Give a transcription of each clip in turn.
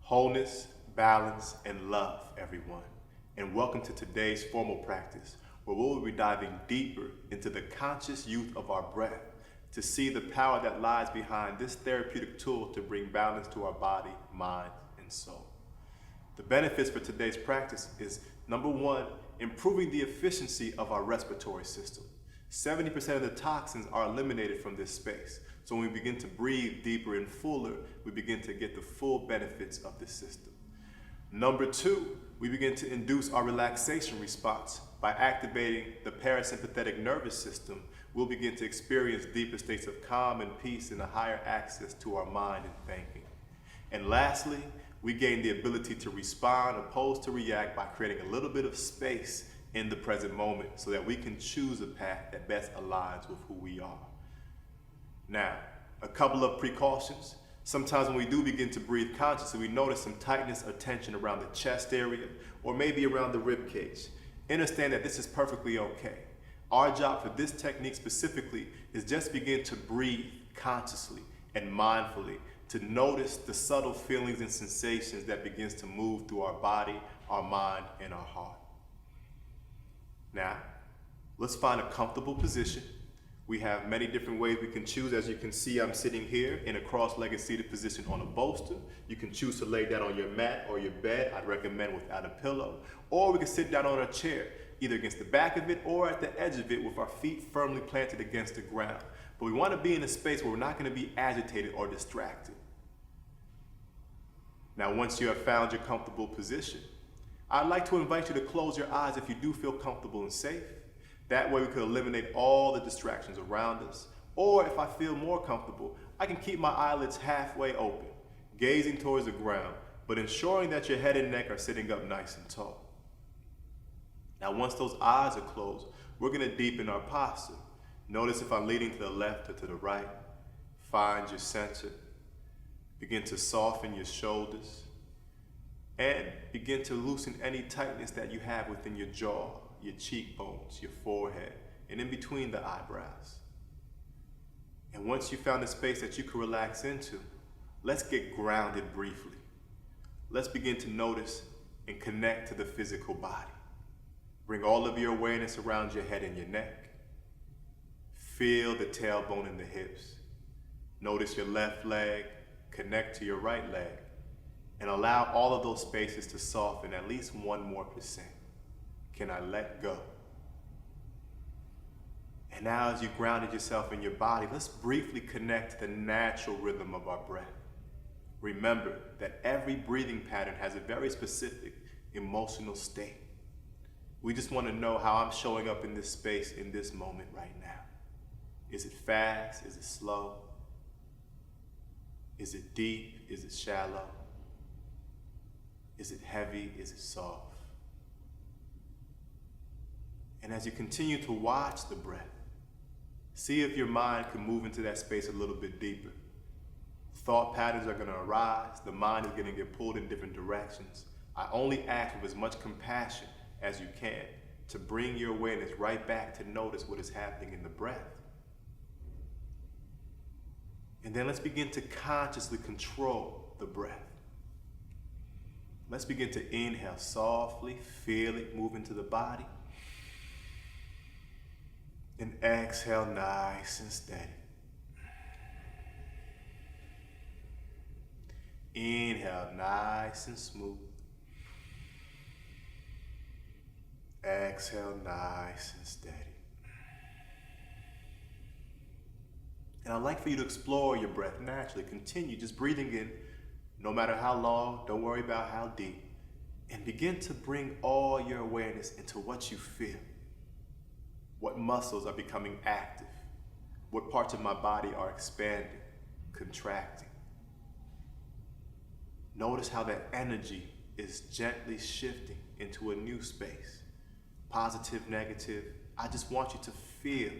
Wholeness, balance, and love, everyone. And welcome to today's formal practice, where we will be diving deeper into the conscious use of our breath to see the power that lies behind this therapeutic tool to bring balance to our body, mind, and soul. The benefits for today's practice is number one, improving the efficiency of our respiratory system. 70% of the toxins are eliminated from this space. So when we begin to breathe deeper and fuller, we begin to get the full benefits of this system. Number two, we begin to induce our relaxation response. By activating the parasympathetic nervous system, we'll begin to experience deeper states of calm and peace and a higher access to our mind and thinking. And lastly, we gain the ability to respond opposed to react by creating a little bit of space in the present moment so that we can choose a path that best aligns with who we are. Now, a couple of precautions. Sometimes when we do begin to breathe consciously, we notice some tightness or tension around the chest area or maybe around the rib cage. Understand that this is perfectly okay. Our job for this technique specifically is just begin to breathe consciously and mindfully to notice the subtle feelings and sensations that begins to move through our body, our mind, and our heart. Now, let's find a comfortable position. We have many different ways we can choose. As you can see, I'm sitting here in a cross-legged seated position on a bolster. You can choose to lay down on your mat or your bed. I'd recommend without a pillow. Or we can sit down on a chair, either against the back of it or at the edge of it with our feet firmly planted against the ground. But we want to be in a space where we're not going to be agitated or distracted. Now, once you have found your comfortable position, I'd like to invite you to close your eyes if you do feel comfortable and safe. That way we could eliminate all the distractions around us. Or if I feel more comfortable, I can keep my eyelids halfway open, gazing towards the ground, but ensuring that your head and neck are sitting up nice and tall. Now, once those eyes are closed, we're going to deepen our posture. Notice if I'm leaning to the left or to the right. Find your center. Begin to soften your shoulders. And begin to loosen any tightness that you have within your jaw, your cheekbones, your forehead, and in between the eyebrows. And once you found a space that you can relax into, let's get grounded briefly. Let's begin to notice and connect to the physical body. Bring all of your awareness around your head and your neck. Feel the tailbone and the hips. Notice your left leg, connect to your right leg, and allow all of those spaces to soften at least 1% more. Can I let go? And now as you grounded yourself in your body, let's briefly connect to the natural rhythm of our breath. Remember that every breathing pattern has a very specific emotional state. We just want to know how I'm showing up in this space in this moment right now. Is it fast? Is it slow? Is it deep? Is it shallow? Is it heavy? Is it soft? And as you continue to watch the breath, see if your mind can move into that space a little bit deeper. Thought patterns are going to arise. The mind is going to get pulled in different directions. I only ask with as much compassion as you can to bring your awareness right back to notice what is happening in the breath. And then let's begin to consciously control the breath. Let's begin to inhale softly, feel it move into the body. And exhale nice and steady. Inhale nice and smooth. Exhale nice and steady. And I'd like for you to explore your breath naturally. Continue just breathing in, no matter how long, don't worry about how deep. And begin to bring all your awareness into what you feel. What muscles are becoming active? What parts of my body are expanding, contracting? Notice how that energy is gently shifting into a new space. Positive, negative. I just want you to feel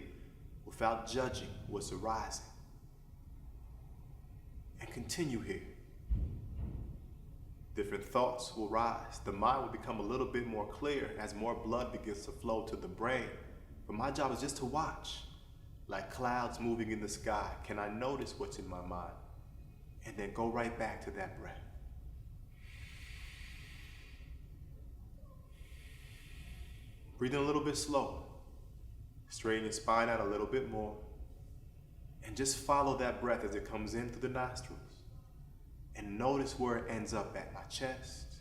without judging what's arising. And continue here. Different thoughts will rise. The mind will become a little bit more clear as more blood begins to flow to the brain. But my job is just to watch, like clouds moving in the sky. Can I notice what's in my mind? And then go right back to that breath. Breathing a little bit slower. Straighten your spine out a little bit more. And just follow that breath as it comes in through the nostrils. And notice where it ends up at. My chest,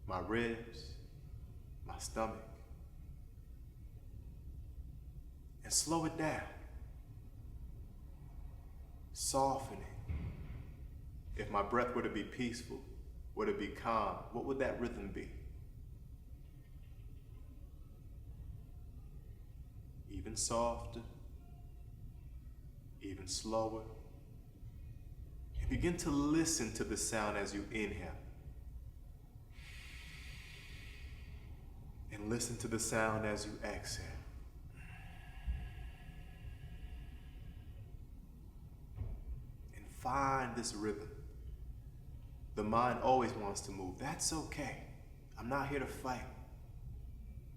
my ribs, my stomach. And slow it down. Soften it. If my breath were to be peaceful, were to be calm, what would that rhythm be? Even softer, even slower. And begin to listen to the sound as you inhale. And listen to the sound as you exhale. And find this rhythm. The mind always wants to move. That's okay. I'm not here to fight.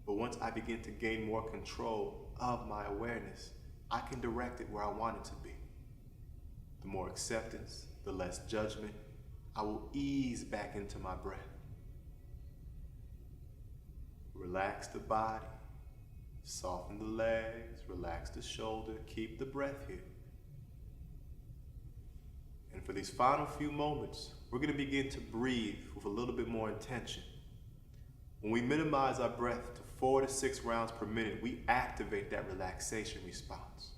But once I begin to gain more control of my awareness, I can direct it where I want it to be. The more acceptance, the less judgment, I will ease back into my breath. Relax the body, soften the legs, relax the shoulder, keep the breath here. And for these final few moments, we're going to begin to breathe with a little bit more intention. When we minimize our breath to 4 to 6 rounds per minute, we activate that relaxation response.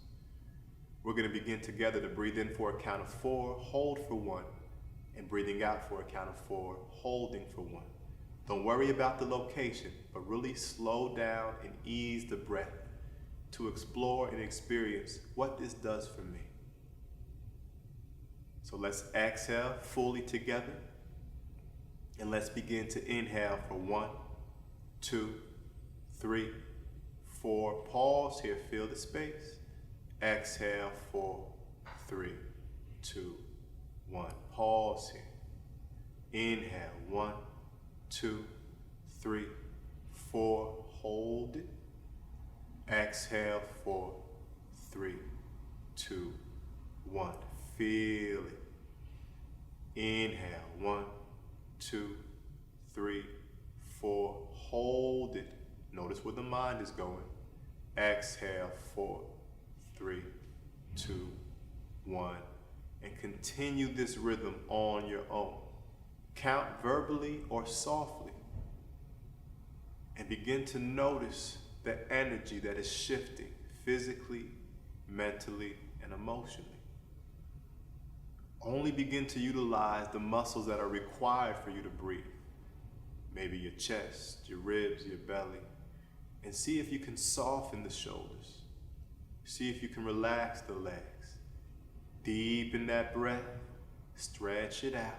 We're going to begin together to breathe in for a count of 4, hold for 1, and breathing out for a count of 4, holding for 1. Don't worry about the location, but really slow down and ease the breath to explore and experience what this does for me. So let's exhale fully together, and let's begin to inhale for 1, 2, 3, 4. Pause here, feel the space. Exhale, 4, 3, 2, 1. Pause here. Inhale, 1, 2, 3, 4. Hold it. Exhale, 4, 3, 2, 1. Feel it. Inhale, 1, 2, 3, 4. Hold it. Notice where the mind is going. Exhale, 4, 3, 2, 1. And continue this rhythm on your own. Count verbally or softly. And begin to notice the energy that is shifting physically, mentally, and emotionally. Only begin to utilize the muscles that are required for you to breathe. Maybe your chest, your ribs, your belly. And see if you can soften the shoulders. See if you can relax the legs. Deepen that breath. Stretch it out.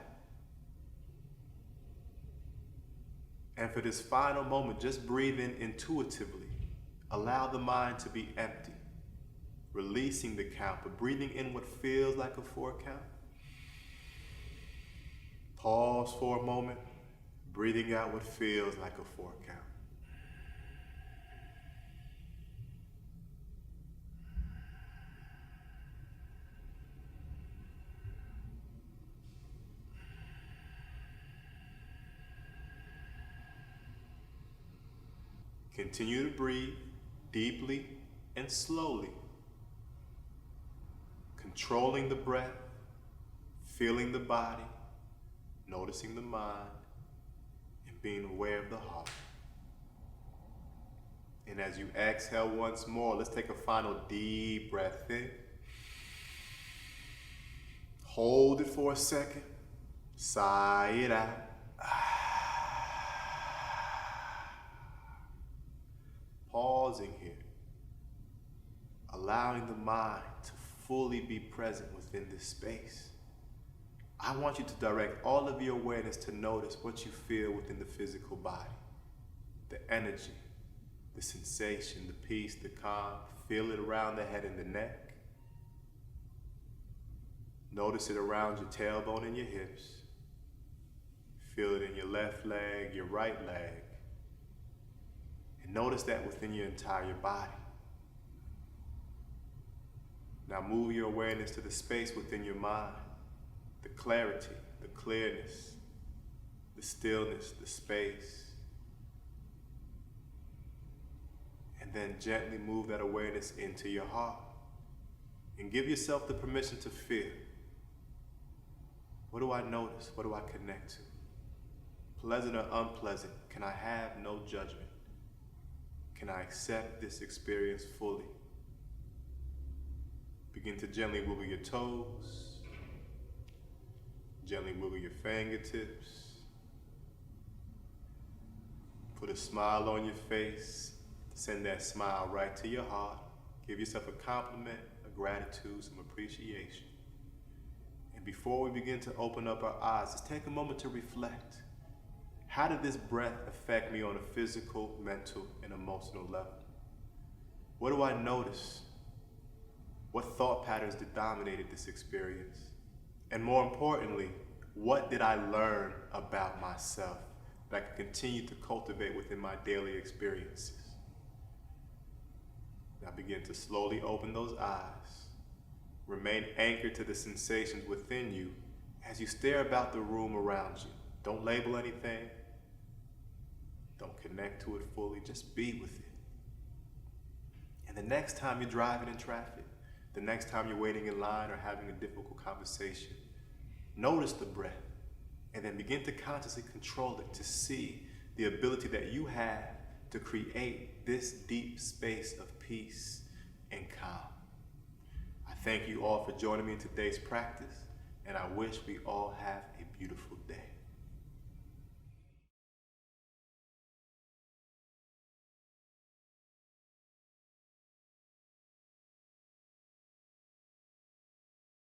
And for this final moment, just breathe in intuitively. Allow the mind to be empty. Releasing the count, but breathing in what feels like a 4 count. Pause for a moment. Breathing out what feels like a 4 count. Continue to breathe deeply and slowly, controlling the breath, feeling the body, noticing the mind, and being aware of the heart. And as you exhale once more, let's take a final deep breath in. Hold it for a second. Sigh it out. Pausing here, allowing the mind to fully be present within this space. I want you to direct all of your awareness to notice what you feel within the physical body. The energy, the sensation, the peace, the calm. Feel it around the head and the neck. Notice it around your tailbone and your hips. Feel it in your left leg, your right leg. And notice that within your entire body. Now move your awareness to the space within your mind. The clarity, the clearness, the stillness, the space. And then gently move that awareness into your heart. And give yourself the permission to feel. What do I notice? What do I connect to? Pleasant or unpleasant, can I have no judgment? Can I accept this experience fully? Begin to gently wiggle your toes. Gently wiggle your fingertips. Put a smile on your face. Send that smile right to your heart. Give yourself a compliment, a gratitude, some appreciation. And before we begin to open up our eyes, just take a moment to reflect. How did this breath affect me on a physical, mental, and emotional level? What do I notice? What thought patterns dominated this experience? And more importantly, what did I learn about myself that I can continue to cultivate within my daily experiences? Now begin to slowly open those eyes. Remain anchored to the sensations within you as you stare about the room around you. Don't label anything. Don't connect to it fully. Just be with it. And the next time you're driving in traffic, the next time you're waiting in line or having a difficult conversation, notice the breath and then begin to consciously control it to see the ability that you have to create this deep space of peace and calm. I thank you all for joining me in today's practice, and I wish we all have a beautiful day.